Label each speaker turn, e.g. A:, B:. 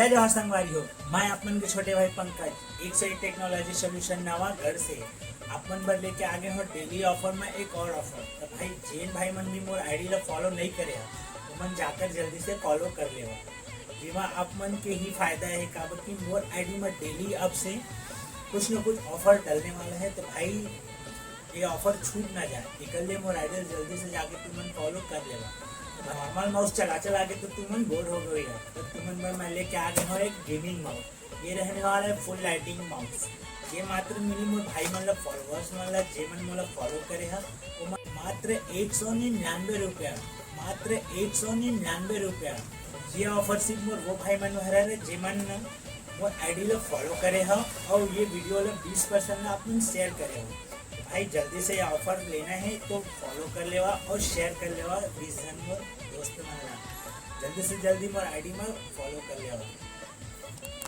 A: जय जवाहर संगवारी हो। मैं अपन के छोटे भाई पंकज एक से एक टेक्नोलॉजी सोल्यूशन नवा घर से अपन बर लेके आगे हो डेली ऑफर में एक और ऑफर। तो भाई जेन भाई मन भी मोर आईडी ला फॉलो नहीं करे तो मन जाकर जल्दी से फॉलो कर ले। बीमा आप मन के ही फायदा है काबर की मोर आईडी में डेली अब से कुछ न कुछ ऑफर डलने वाला है। तो भाई ये ऑफर छूट ना जाए, निकल ले मोर आईडी जल्दी से जाके तुमन फॉलो कर लेगा। नॉर्मल माउस चला के तो तुमन बोर हो गई है, तो तुमन पर मैं लेके आ गए हो एक गेमिंग माउस। ये रहने वाला है फुल लाइटिंग माउस। ये मात्र मिली मोर भाई मतलब फॉलोअर्स मतलब जे मन मोला फॉलो करे है वो मात्र 199 रुपया, मात्र 199 रुपया। ये ऑफर सिर्फ मोर वो भाई मन हरा है जे मन मोर आईडी ला फॉलो करे है और ये वीडियो ला 20% अपन शेयर करे हो। भाई जल्दी से ये ऑफर लेना है तो फॉलो कर लेवा और शेयर कर लेवा 20 जन मोर दोस्त मन ला। जल्दी से जल्दी मोर आईडी में फॉलो कर लेवा।